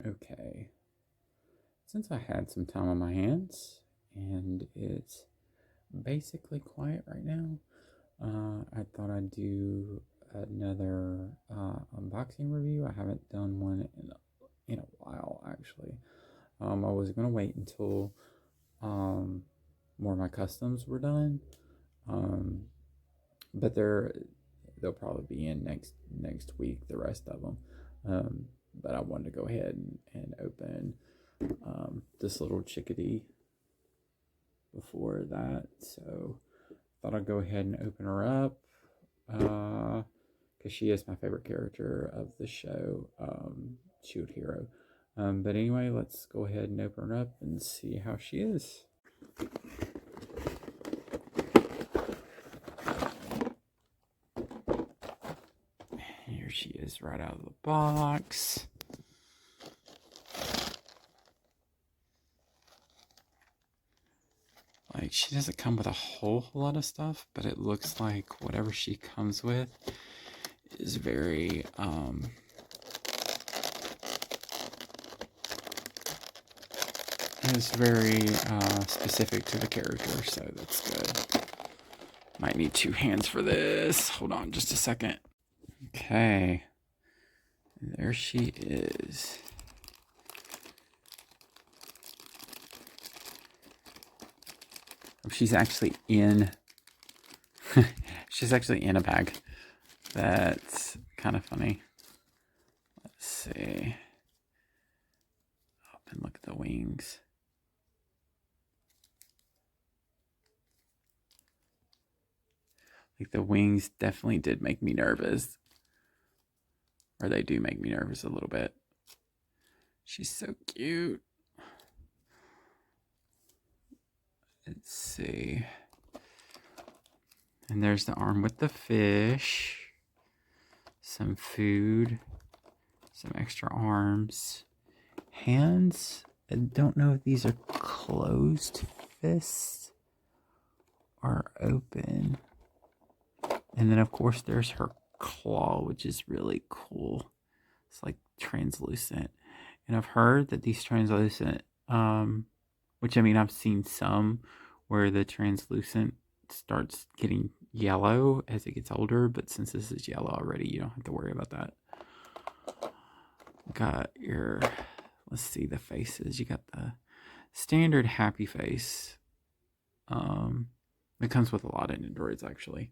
Okay, since I had some time on my hands and it's basically quiet right now, I thought I'd do another unboxing review. I haven't done one in a while, actually. I was gonna wait until more of my customs were done, um, but they'll probably be in next week. The rest of them, but I wanted to go ahead and open this little chickadee before that, so thought I'd go ahead and open her up because she is my favorite character of the show, Shield Hero. But anyway, let's go ahead and open her up and see how she is. Here she is right out of the box. Like, she doesn't come with a whole lot of stuff, but it looks like whatever she comes with is very, specific to the character, so that's good. Might need two hands for this. Hold on just a second. Okay. There she is. She's actually in a bag. That's kind of funny. Let's see. Up and look at the wings. Like, the wings definitely did make me nervous. Or they do make me nervous a little bit. She's so cute. Let's see. And there's the arm with the fish. Some food. Some extra arms. Hands. I don't know if these are closed fists or open. And then, of course, there's her claw, which is really cool. It's like translucent. And I've heard that these translucent, which, I mean, I've seen some where the translucent starts getting yellow as it gets older, but since this is yellow already, you don't have to worry about that. Got your, let's see the faces. You got the standard happy face. It comes with a lot of nendoroids, actually.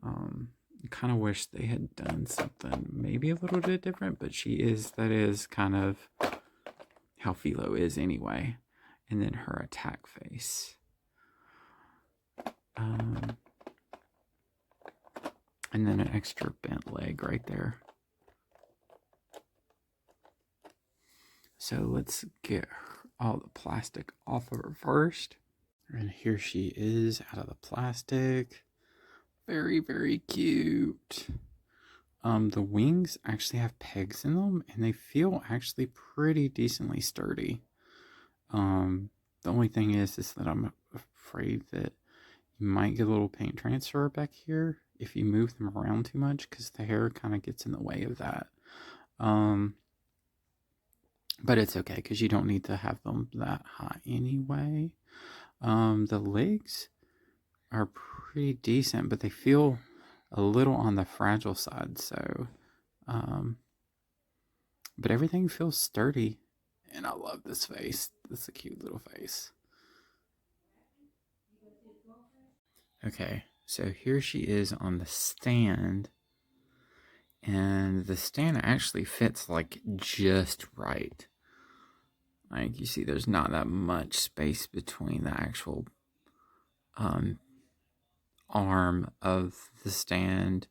I kind of wish they had done something maybe a little bit different, but that is kind of how Filo is anyway. And then her attack face. And then an extra bent leg right there. So let's get all the plastic off of her first. And here she is out of the plastic. Very, very cute. The wings actually have pegs in them, and they feel actually pretty decently sturdy. The only thing is that I'm afraid that you might get a little paint transfer back here if you move them around too much, because the hair kind of gets in the way of that. But it's okay, because you don't need to have them that high anyway. The legs are pretty decent, but they feel a little on the fragile side, so but everything feels sturdy, and I love this face. This is a cute little face. Okay, so here she is on the stand, and the stand actually fits like just right. Like, you see, there's not that much space between the actual arm of the stand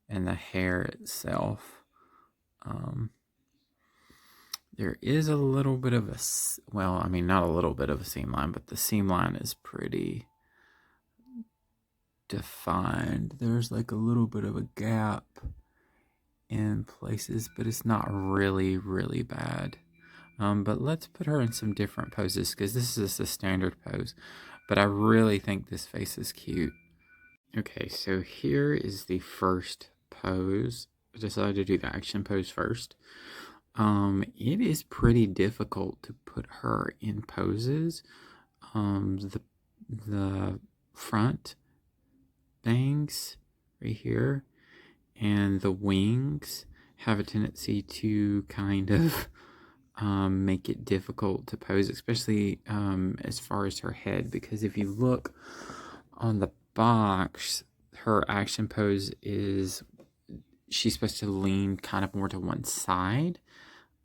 and the hair itself. There is a little bit of not a little bit of a seam line, but the seam line is pretty defined. There's like a little bit of a gap in places, but it's not really, really bad. But let's put her in some different poses, because this is a standard pose, but I really think this face is cute. Okay, so here is the first pose. I decided to do the action pose first. It is pretty difficult to put her in poses. The front bangs right here and the wings have a tendency to kind of make it difficult to pose, especially as far as her head. Because if you look on the box, her action pose is she's supposed to lean kind of more to one side.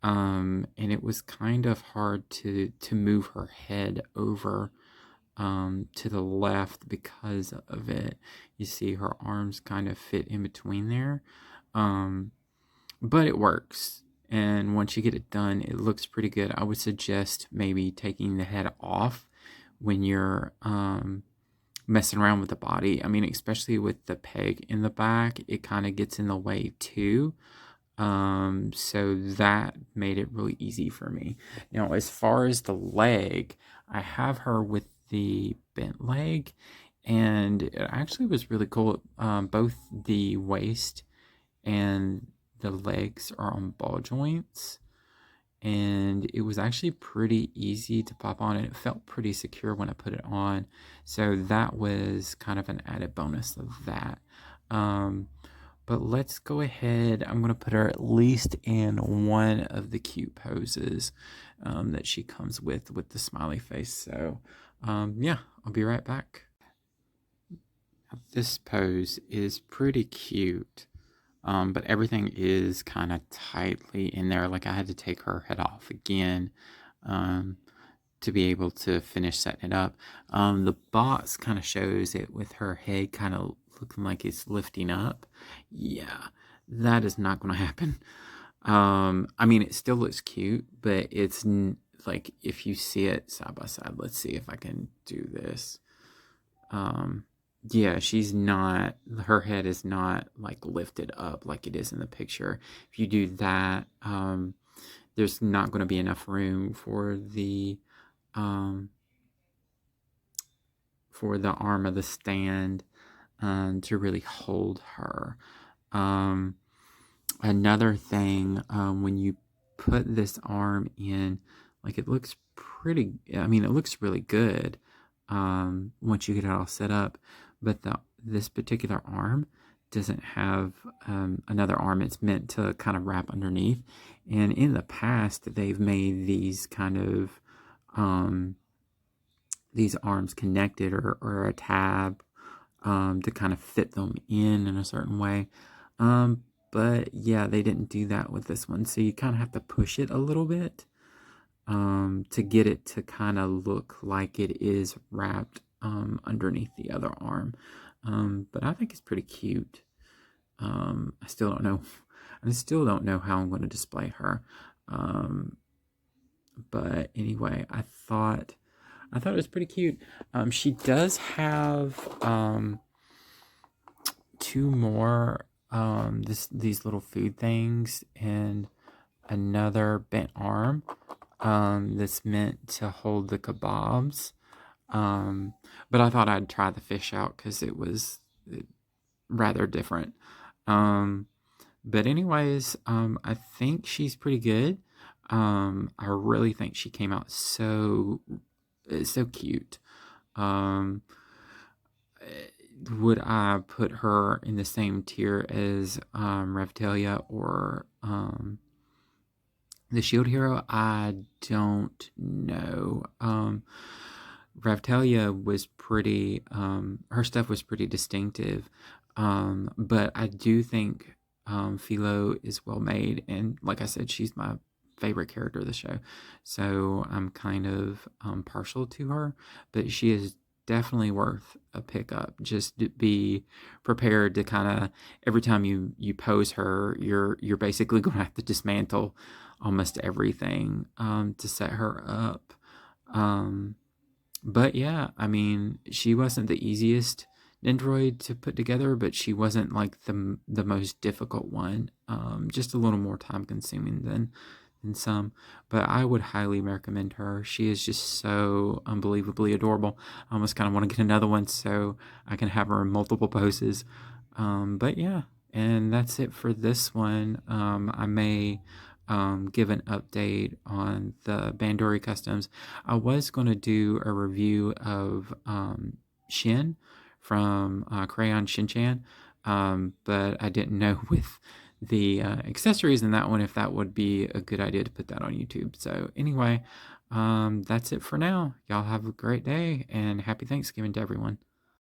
And it was kind of hard to move her head over to the left because of it. You see her arms kind of fit in between there. But it works. And once you get it done, it looks pretty good. I would suggest maybe taking the head off when you're messing around with the body. I mean, especially with the peg in the back, it kind of gets in the way too. So that made it really easy for me. Now, as far as the leg, I have her with the bent leg, and it actually was really cool. Both the waist and the legs are on ball joints, and it was actually pretty easy to pop on, and it felt pretty secure when I put it on. So that was kind of an added bonus of that. But let's go ahead. I'm going to put her at least in one of the cute poses that she comes with the smiley face. So yeah, I'll be right back. This pose is pretty cute. But everything is kind of tightly in there. Like I had to take her head off again to be able to finish setting it up. The box kind of shows it with her head kind of looking like it's lifting up. Yeah, that is not going to happen. I mean, it still looks cute, but it's like if you see it side by side, let's see if I can do this. Yeah, she's not, her head is not like lifted up like it is in the picture. If you do that, there's not going to be enough room for the arm of the stand to really hold her. Another thing, when you put this arm in, like it looks pretty, I mean, it looks really good once you get it all set up, but this particular arm doesn't have another arm. It's meant to kind of wrap underneath. And in the past, they've made these kind of these arms connected or a tab to kind of fit them in a certain way. But yeah, they didn't do that with this one. So you kind of have to push it a little bit to get it to kind of look like it is wrapped underneath the other arm. But I think it's pretty cute. I still don't know. I still don't know how I'm going to display her. But anyway, I thought it was pretty cute. She does have two more these little food things and another bent arm that's meant to hold the kebabs. But I thought I'd try the fish out because it was rather different. But anyways, I think she's pretty good. I really think she came out so cute. Would I put her in the same tier as Revtalia or the Shield Hero? I don't know. Revtalia was pretty, her stuff was pretty distinctive, but I do think Filo is well made, and like I said, she's my favorite character of the show, so I'm kind of partial to her, but she is definitely worth a pickup. Just to be prepared to kind of every time you pose her, you're basically going to have to dismantle almost everything to set her up. But yeah, I mean, she wasn't the easiest nendoroid to put together, but she wasn't like the most difficult one. Just a little more time consuming than some, but I would highly recommend her. She is just so unbelievably adorable. I almost kind of want to get another one so I can have her in multiple poses. But yeah, and that's it for this one. I may give an update on the Bandori customs. I was going to do a review of Shin from Crayon Shinchan, but I didn't know with the accessories in that one if that would be a good idea to put that on YouTube. So anyway, that's it for now. Y'all have a great day and happy Thanksgiving to everyone.